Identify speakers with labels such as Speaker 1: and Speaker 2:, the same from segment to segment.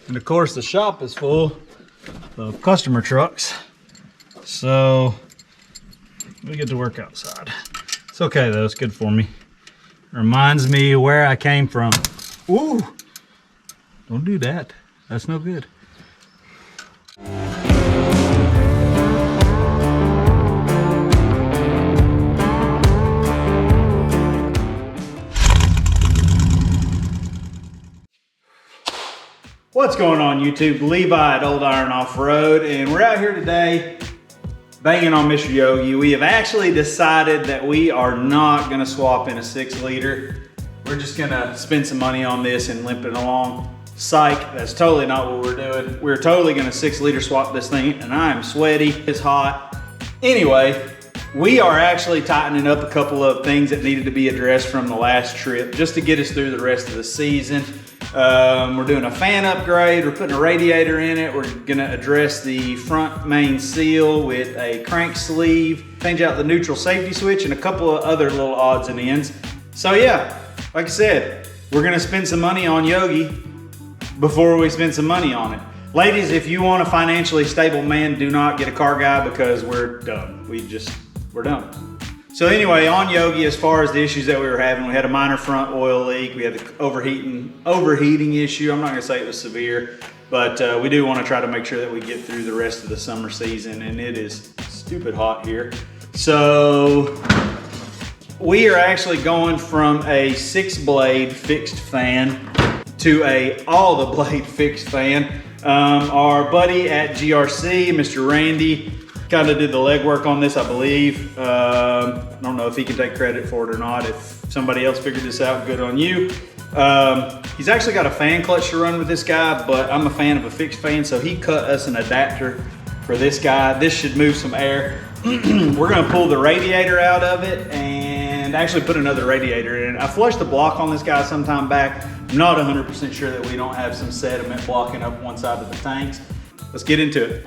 Speaker 1: And of course the shop is full of customer trucks. So we get to work outside. It's okay though, it's good for me. Reminds me where I came from. Ooh, don't do that. That's no good. What's going on YouTube? Levi at Old Iron Off-Road, and we're out here today banging on Mr. Yogi. We have actually decided that we are not gonna swap in a 6-liter. We're just gonna spend some money on this and limp it along. Psych, that's totally not what we're doing. We're totally gonna 6-liter swap this thing, and I am sweaty, it's hot. Anyway, we are actually tightening up a couple of things that needed to be addressed from the last trip just to get us through the rest of the season. We're doing a fan upgrade, we're putting a radiator in it, we're gonna address the front main seal with a crank sleeve, change out the neutral safety switch, and a couple of other little odds and ends. So yeah, like I said, we're gonna spend some money on Yogi before we spend some money on it. Ladies, if you want a financially stable man, do not get a car guy because we're done. We're done. So anyway, on Yogi, as far as the issues that we were having, we had a minor front oil leak. We had the overheating issue. I'm not gonna say it was severe, but we do wanna try to make sure that we get through the rest of the summer season, and it is stupid hot here. So we are actually going from a 6-blade fixed fan to a all the blade fixed fan. Our buddy at GRC, Mr. Randy, kind of did the legwork on this, I believe. I don't know if he can take credit for it or not. If somebody else figured this out, good on you. He's actually got a fan clutch to run with this guy, but I'm a fan of a fixed fan, so he cut us an adapter for this guy. This should move some air. We're gonna pull the radiator out of it and actually put another radiator in. I flushed the block on this guy some time back. I'm not 100% sure that we don't have some sediment blocking up one side of the tanks. Let's get into it.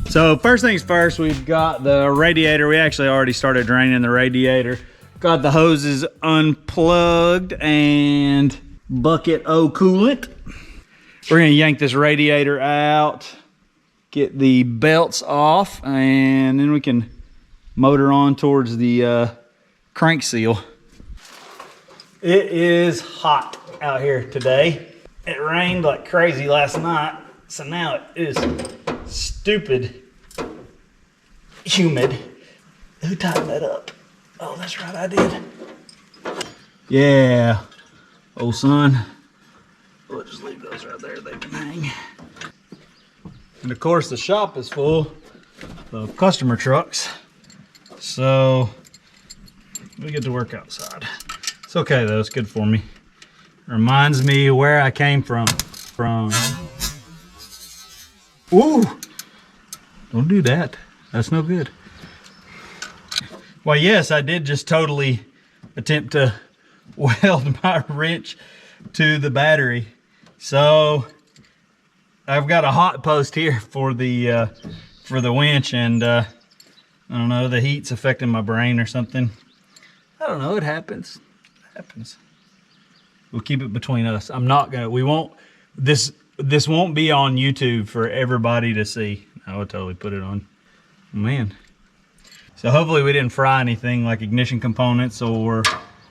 Speaker 1: So first things first, we've got the radiator. We actually already started draining the radiator. Got the hoses unplugged and bucket of coolant. We're gonna yank this radiator out, get the belts off, and then we can motor on towards the crank seal. It is hot out here today. It rained like crazy last night, so now it is stupid humid. Who tightened that up? Oh, that's right, I did. Yeah, old son. We'll just leave those right there, they can hang. And of course the shop is full of customer trucks, so we get to work outside. It's okay though, it's good for me. Reminds me where I came from. Ooh, don't do that. That's no good. Well, yes, I did just totally attempt to weld my wrench to the battery. So I've got a hot post here for the winch, and I don't know, the heat's affecting my brain or something. I don't know, it happens. It happens. We'll keep it between us. This won't be on YouTube for everybody to see. I would totally put it on. Man. So hopefully we didn't fry anything like ignition components or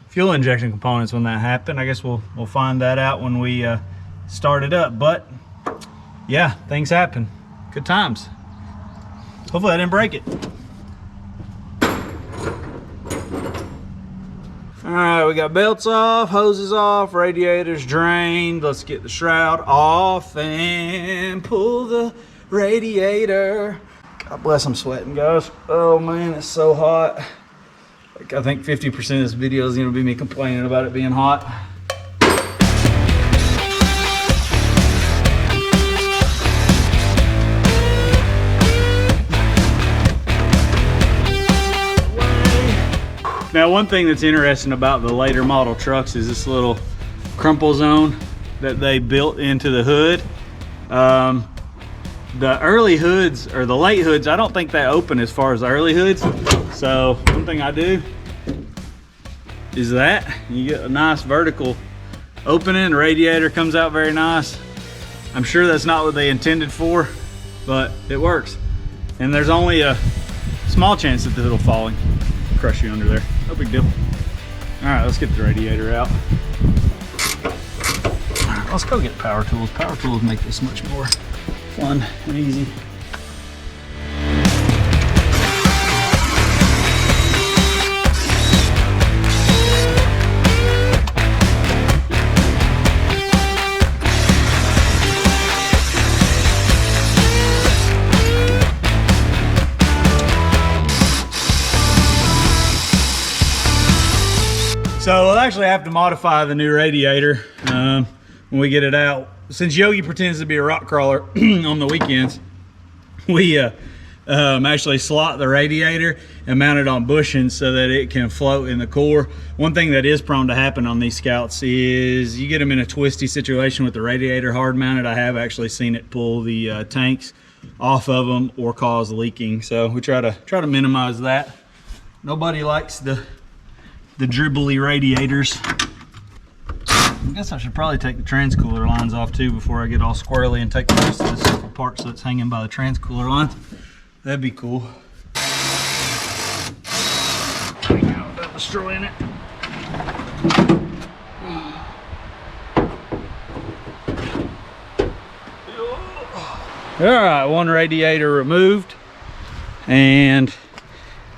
Speaker 1: fuel injection components when that happened. I guess we'll find that out when we start it up. But yeah, things happen. Good times. Hopefully I didn't break it. All right, we got belts off, hoses off, radiators drained. Let's get the shroud off and pull the radiator. God bless, I'm sweating, guys. Oh man, it's so hot. Like, I think 50% of this video is gonna be me complaining about it being hot. Now, one thing that's interesting about the later model trucks is this little crumple zone that they built into the hood. The early hoods, or the late hoods, I don't think they open as far as the early hoods. So one thing I do is that you get a nice vertical opening, the radiator comes out very nice. I'm sure that's not what they intended for, but it works. And there's only a small chance that it'll fall and crush you under there. No big deal. All right, let's get the radiator out. All right, let's go get power tools. Power tools make this much more fun and easy. So we'll actually have to modify the new radiator when we get it out. Since Yogi pretends to be a rock crawler on the weekends, we actually slot the radiator and mount it on bushings so that it can float in the core. One thing that is prone to happen on these Scouts is you get them in a twisty situation with the radiator hard mounted. I have actually seen it pull the tanks off of them or cause leaking. So we try to minimize that. Nobody likes the dribbly radiators. I guess I should probably take the transcooler lines off too before I get all squirrely and take the rest of this stuff apart so it's hanging by the transcooler lines. That'd be cool. Without destroying it. All right, one radiator removed, and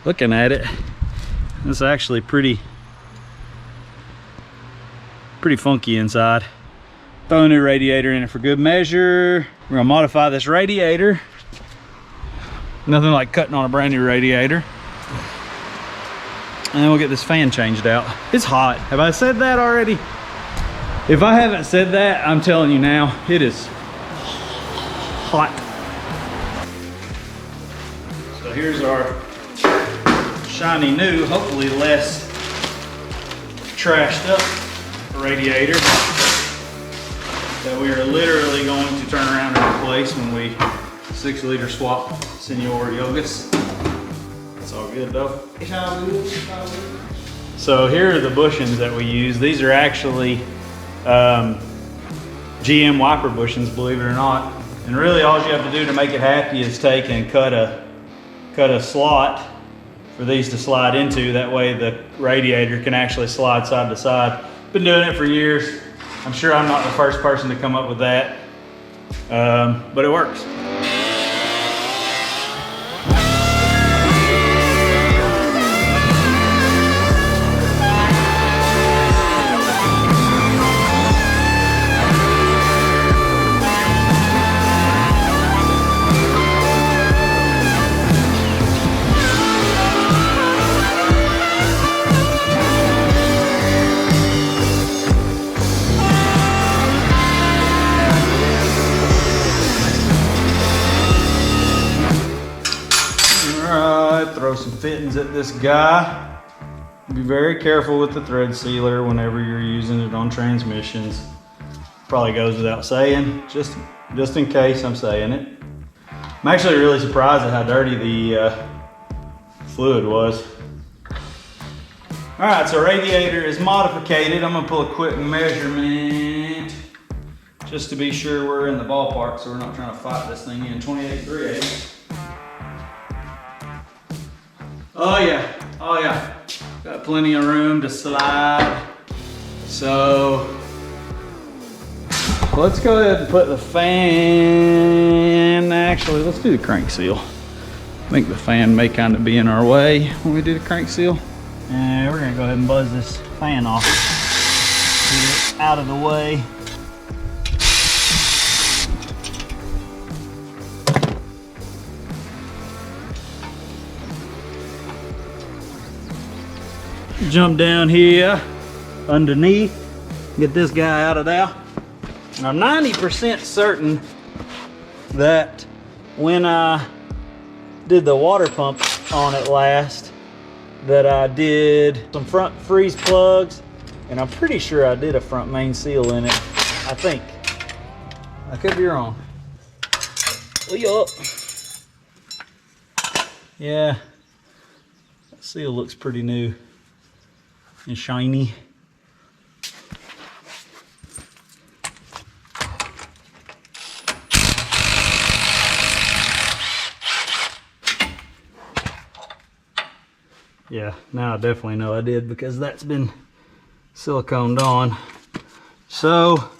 Speaker 1: looking at it, it's actually pretty funky inside. Throw a new radiator in it for good measure. We're gonna modify this radiator. Nothing like cutting on a brand new radiator. And then we'll get this fan changed out. It's hot. Have I said that already? If I haven't said that, I'm telling you now, it is hot. So here's our shiny new, hopefully less trashed up radiator that we are literally going to turn around and replace when we 6-liter swap Senior Yogas. It's all good though. So here are the bushings that we use. These are actually GM wiper bushings, believe it or not. And really all you have to do to make it happy is take and cut a slot for these to slide into. That way the radiator can actually slide side to side. Been doing it for years. I'm sure I'm not the first person to come up with that, but it works. Throw some fittings at this guy. Be very careful with the thread sealer whenever you're using it on transmissions. Probably goes without saying, just in case I'm saying it. I'm actually really surprised at how dirty the fluid was. All right, so radiator is modificated. I'm gonna pull a quick measurement just to be sure we're in the ballpark so we're not trying to fight this thing in. 28 3/8. Oh yeah, got plenty of room to slide. So let's go ahead and put the fan, actually let's do the crank seal. I think the fan may kind of be in our way when we do the crank seal. And we're gonna go ahead and buzz this fan off. Get it out of the way. Jump down here underneath, get this guy out of there. I'm 90% certain that when I did the water pump on it last, that I did some front freeze plugs, and I'm pretty sure I did a front main seal in it. I think. I could be wrong. Yeah, that seal looks pretty new and shiny. Yeah, now I definitely know I did because that's been siliconed on. So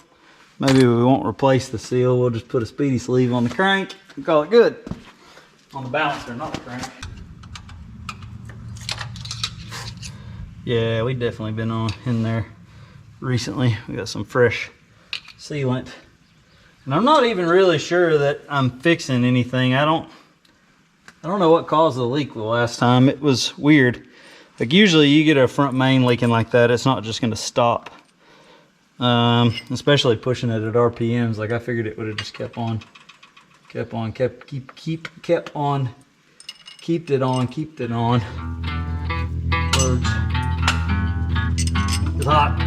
Speaker 1: maybe we won't replace the seal. We'll just put a speedy sleeve on the crank and call it good. On the balancer, not the crank. Yeah, we definitely been on in there recently. We got some fresh sealant. And I'm not even really sure that I'm fixing anything. I don't know what caused the leak the last time. It was weird. Like usually you get a front main leaking like that, it's not just gonna stop. Especially pushing it at RPMs. Like I figured it would have just kept it on. Words. It's hot.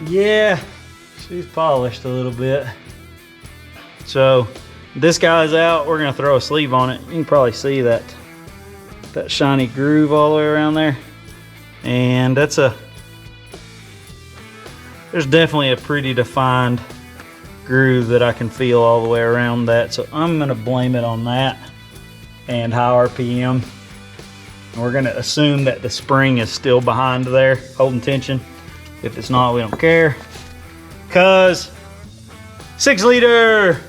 Speaker 1: Yeah, she's polished a little bit. So this guy's out. We're gonna throw a sleeve on it. You can probably see that shiny groove all the way around there. And there's definitely a pretty defined groove that I can feel all the way around that. So I'm gonna blame it on that and high RPM. And we're gonna assume that the spring is still behind there, holding tension. If it's not, we don't care. Cause 6 liter.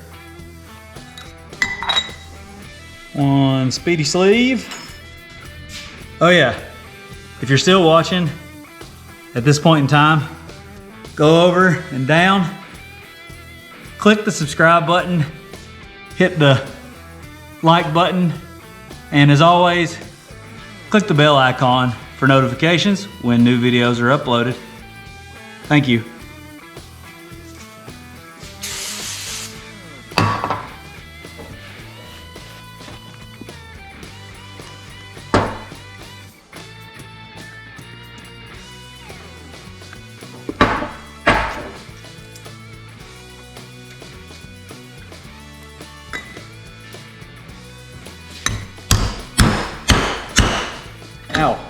Speaker 1: On speedy sleeve. Oh yeah, if you're still watching at this point in time, go over and down, click the subscribe button, hit the like button, and as always, click the bell icon for notifications when new videos are uploaded. Thank you. Ow.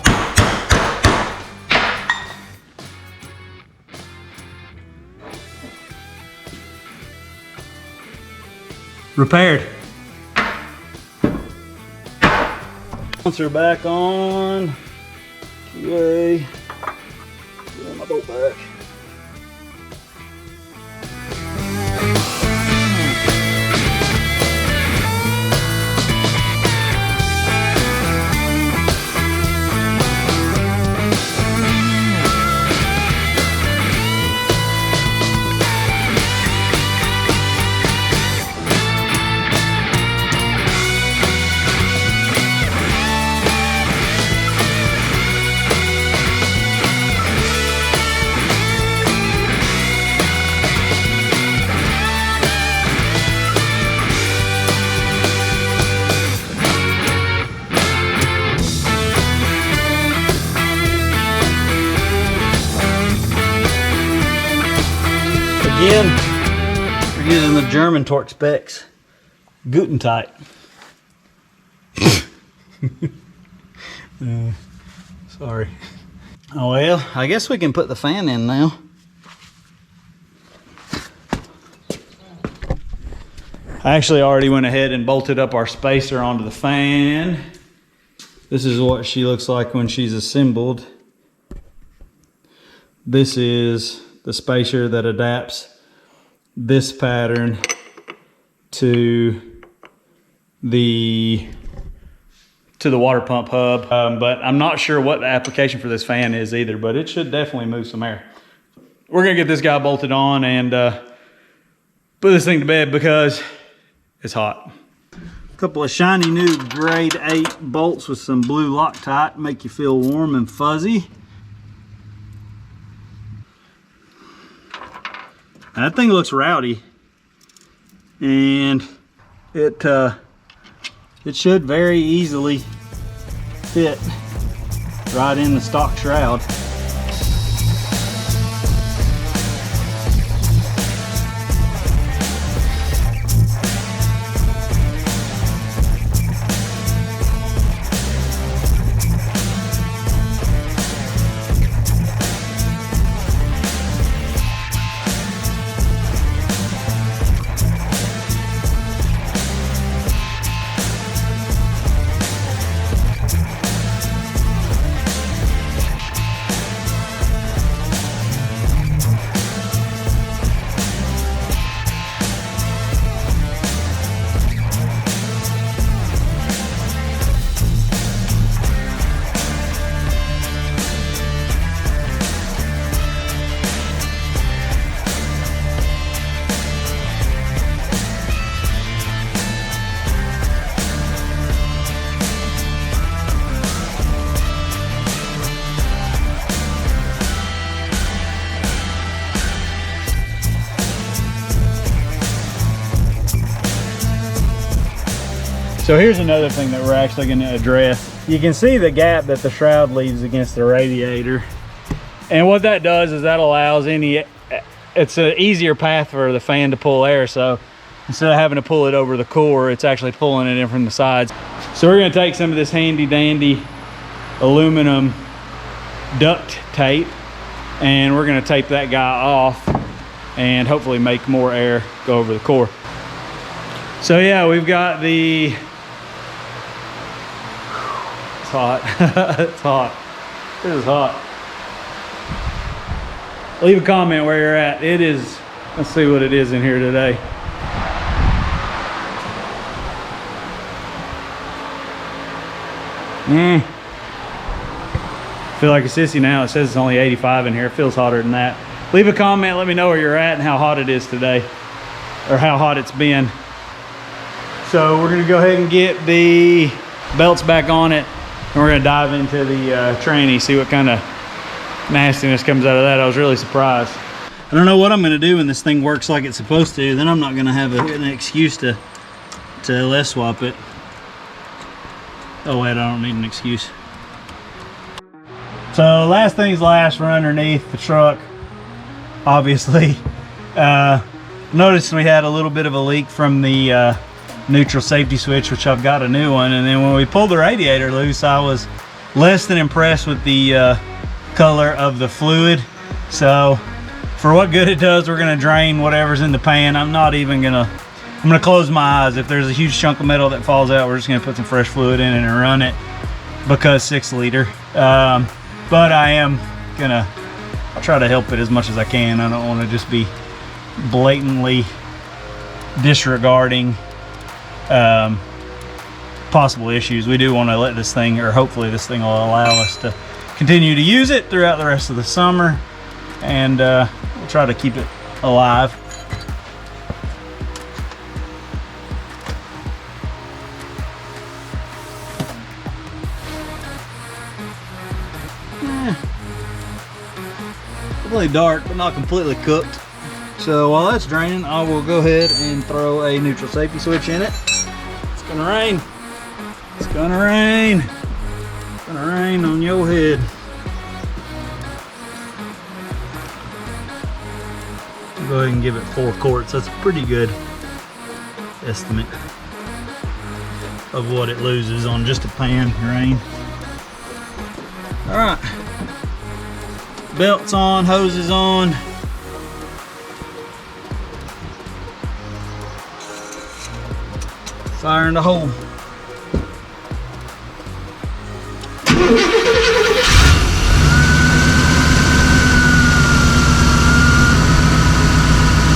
Speaker 1: Repaired. Bouncer back on. QA. Get my bolt back. Again, we're using the German torque specs. Guten tight. Sorry. Oh well, I guess we can put the fan in now. I actually already went ahead and bolted up our spacer onto the fan. This is what she looks like when she's assembled. This is the spacer that adapts this pattern to the water pump hub, but I'm not sure what the application for this fan is either, but it should definitely move some air. We're gonna get this guy bolted on and put this thing to bed because it's hot. A couple of shiny new grade 8 bolts with some blue Loctite, make you feel warm and fuzzy. That thing looks rowdy, and it should very easily fit right in the stock shroud. So here's another thing that we're actually going to address. You can see the gap that the shroud leaves against the radiator. And what that does is that allows it's an easier path for the fan to pull air. So instead of having to pull it over the core, it's actually pulling it in from the sides. So we're going to take some of this handy dandy aluminum duct tape, and we're going to tape that guy off and hopefully make more air go over the core. So yeah, we've got the, it's hot. It's hot. It is hot. Leave a comment where you're at. It is, let's see what it is in here today. Feel like a sissy now. It says it's only 85 in here. It feels hotter than that. Leave a comment, let me know where you're at and how hot it is today, or how hot it's been. So we're gonna go ahead and get the belts back on it, and we're gonna dive into the tranny, see what kind of nastiness comes out of that. I was really surprised. I don't know what I'm gonna do when this thing works like it's supposed to. Then I'm not gonna have an excuse to less swap it. Oh wait, I don't need an excuse. So last things last, we're underneath the truck. Obviously, noticed we had a little bit of a leak from the neutral safety switch, which I've got a new one. And then when we pulled the radiator loose, I was less than impressed with the color of the fluid. So for what good it does, we're gonna drain whatever's in the pan. I'm gonna close my eyes. If there's a huge chunk of metal that falls out, we're just gonna put some fresh fluid in it and run it, because 6 liter. But I am gonna try to help it as much as I can. I don't want to just be blatantly disregarding possible issues. We do want to let this thing, or hopefully this thing will allow us to continue to use it throughout the rest of the summer, and we'll try to keep it alive. Really dark, but not completely cooked. So while that's draining, I will go ahead and throw a neutral safety switch in it. It's gonna rain. It's gonna rain. It's gonna rain on your head. I'll go ahead and give it 4 quarts. That's a pretty good estimate of what it loses on just a pan rain. All right. Belts on, hoses on. Fire in the hole.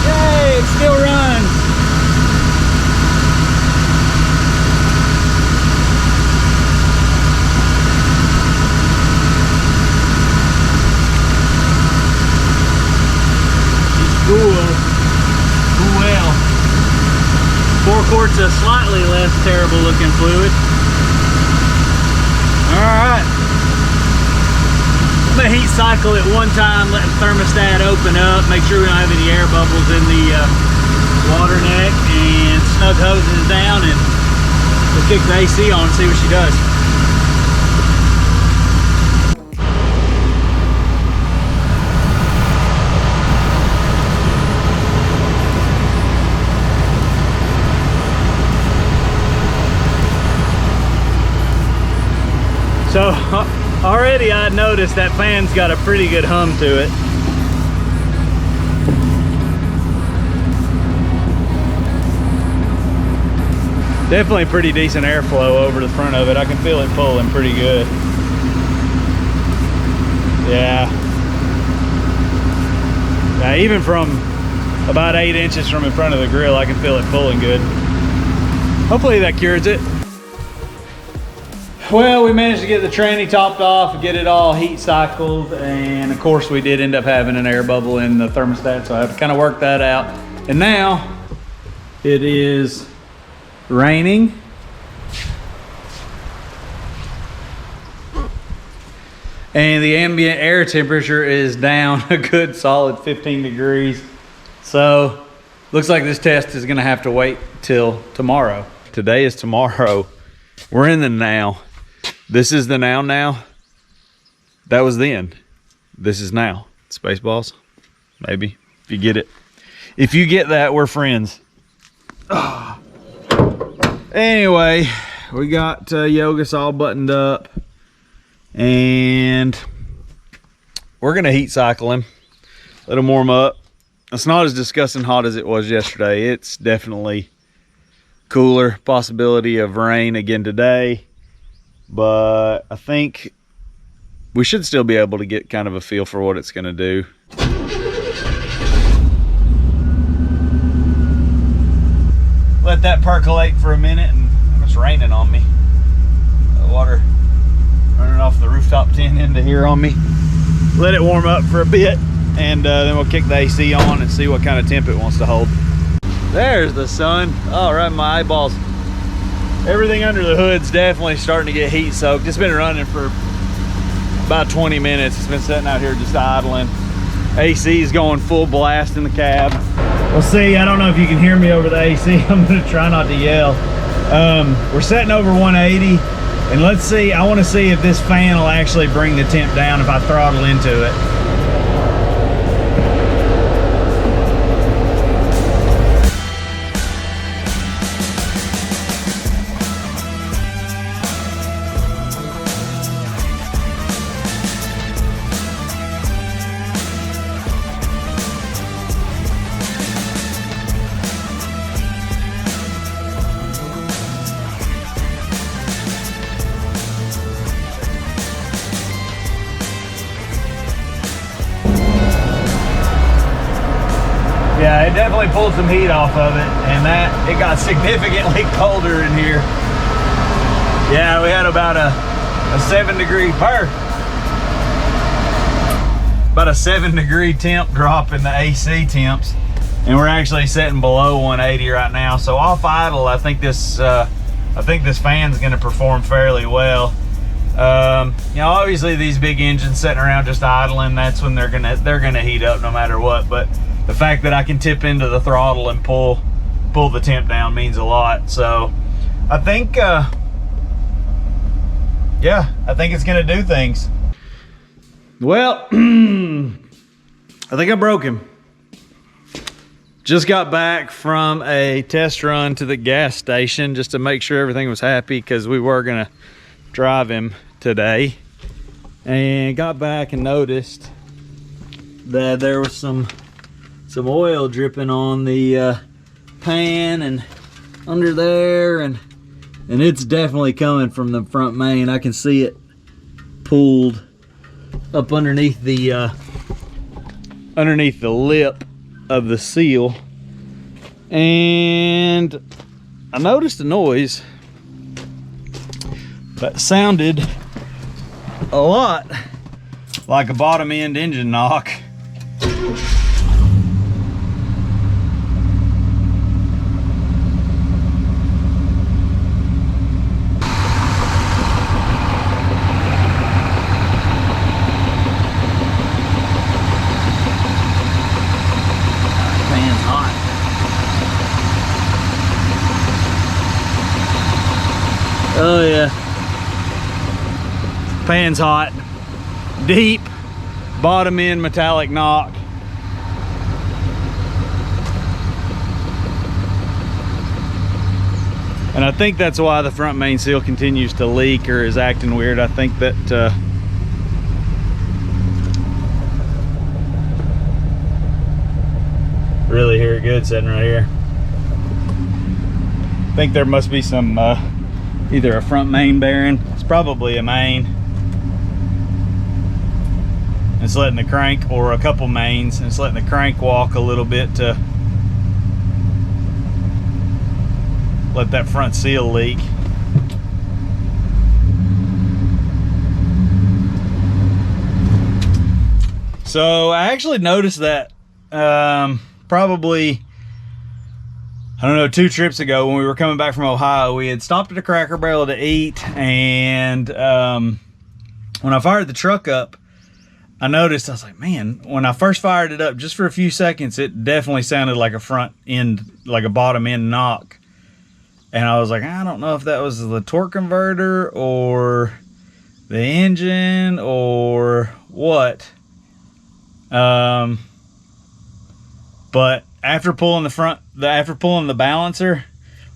Speaker 1: Yay, it still runs. Well, 4 quarts of slightly less terrible looking fluid. Alright. I'm going to heat cycle it one time, let the thermostat open up, make sure we don't have any air bubbles in the water neck, and snug hoses down, and we'll kick the AC on and see what she does. So already I noticed that fan's got a pretty good hum to it. Definitely pretty decent airflow over the front of it. I can feel it pulling pretty good. Yeah. Now even from about 8 inches from in front of the grill, I can feel it pulling good. Hopefully that cures it. Well, we managed to get the tranny topped off and get it all heat cycled, and of course we did end up having an air bubble in the thermostat, so I have to kind of work that out. And now it is raining. And the ambient air temperature is down a good solid 15 degrees. So looks like this test is gonna have to wait till tomorrow. Today is tomorrow. We're in the now. This is the now. That was then. This is now. Spaceballs, maybe, if you get it. If you get that, we're friends. Anyway, we got Yogas all buttoned up, and we're gonna heat cycle him, let him warm up. It's not as disgusting hot as it was yesterday. It's definitely cooler. Possibility of rain again today, but I think we should still be able to get kind of a feel for what it's gonna do. Let that percolate for a minute, and it's raining on me. Water running off the rooftop tin into here on me. Let it warm up for a bit, and then we'll kick the AC on and see what kind of temp it wants to hold. There's the sun. Oh, right in my eyeballs. Everything under the hood's definitely starting to get heat soaked. It's been running for about 20 minutes. It's been sitting out here just idling. AC is going full blast in the cab. We'll see. I don't know if you can hear me over the AC. I'm gonna try not to yell. We're setting over 180, and let's see. I want to see if this fan will actually bring the temp down if I throttle into it. Yeah, it definitely pulled some heat off of it, and it got significantly colder in here. Yeah, we had about a 7 degree about a 7 degree temp drop in the AC temps, and we're actually sitting below 180 right now. So off idle, I think this fan's going to perform fairly well. You know, obviously these big engines sitting around just idling, that's when they're gonna heat up no matter what. But the fact that I can tip into the throttle and pull the temp down means a lot. So I think yeah, I think it's gonna do things. Well, I think I broke him. Just got back from a test run to the gas station just to make sure everything was happy, because we were gonna drive him today, and got back and noticed that there was some oil dripping on the pan and under there, and it's definitely coming from the front main. I can see it pulled up underneath the lip of the seal, and I noticed a noise that sounded a lot like a bottom end engine knock. Oh yeah, pan's hot. Deep, bottom end metallic knock. And I think that's why the front main seal continues to leak or is acting weird. I think that really hear it good sitting right here. I think there must be some either a front main bearing. It's probably a main. It's letting the crank, or a couple mains, and it's letting the crank walk a little bit to let that front seal leak. So I actually noticed that probably, I don't know, 2 trips ago when we were coming back from Ohio. We had stopped at a Cracker Barrel to eat, and when I fired the truck up, I noticed, I was like, man, when I first fired it up, just for a few seconds, it definitely sounded like a front end, like a bottom end knock. And I was like, I don't know if that was the torque converter or the engine or what. But after pulling the balancer,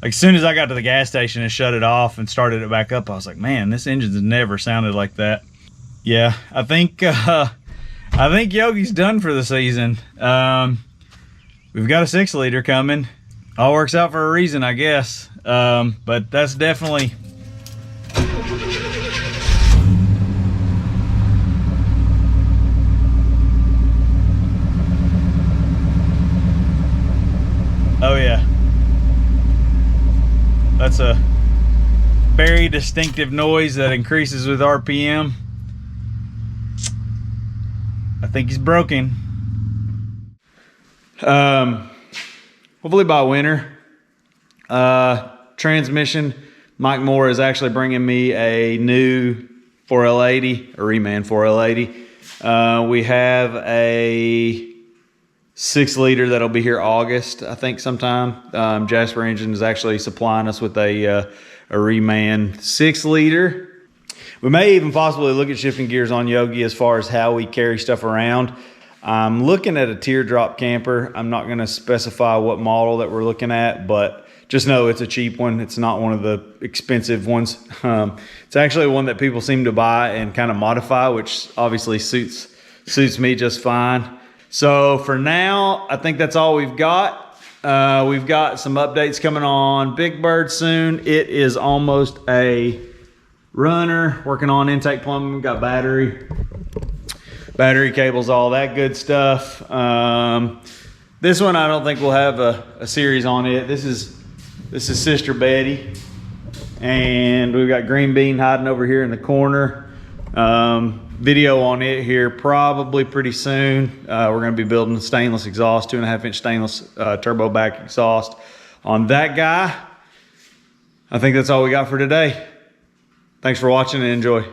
Speaker 1: like as soon as I got to the gas station and shut it off and started it back up, I was like, man, this engine's never sounded like that. Yeah, I think Yogi's done for the season. We've got a 6-liter coming. All works out for a reason, I guess. But that's definitely... Oh yeah. That's a very distinctive noise that increases with RPM. I think he's broken. Hopefully by winter. Transmission, Mike Moore is actually bringing me a new 4L80, a Reman 4L80. We have a 6-liter that'll be here August, I think sometime. Jasper Engine is actually supplying us with a Reman 6-liter. We may even possibly look at shifting gears on Yogi as far as how we carry stuff around. I'm looking at a teardrop camper. I'm not going to specify what model that we're looking at, but just know it's a cheap one. It's not one of the expensive ones. It's actually one that people seem to buy and kind of modify, which obviously suits me just fine. So for now, I think that's all we've got. We've got some updates coming on Big Bird soon. It is almost a runner. Working on intake plumbing. Got battery cables, all that good stuff. This one I don't think we'll have a series on it. This is Sister Betty, and we've got Green Bean hiding over here in the corner. Video on it here probably pretty soon. We're going to be building a stainless exhaust, 2.5-inch stainless turbo back exhaust on that guy. I think that's all we got for today. Thanks for watching and enjoy.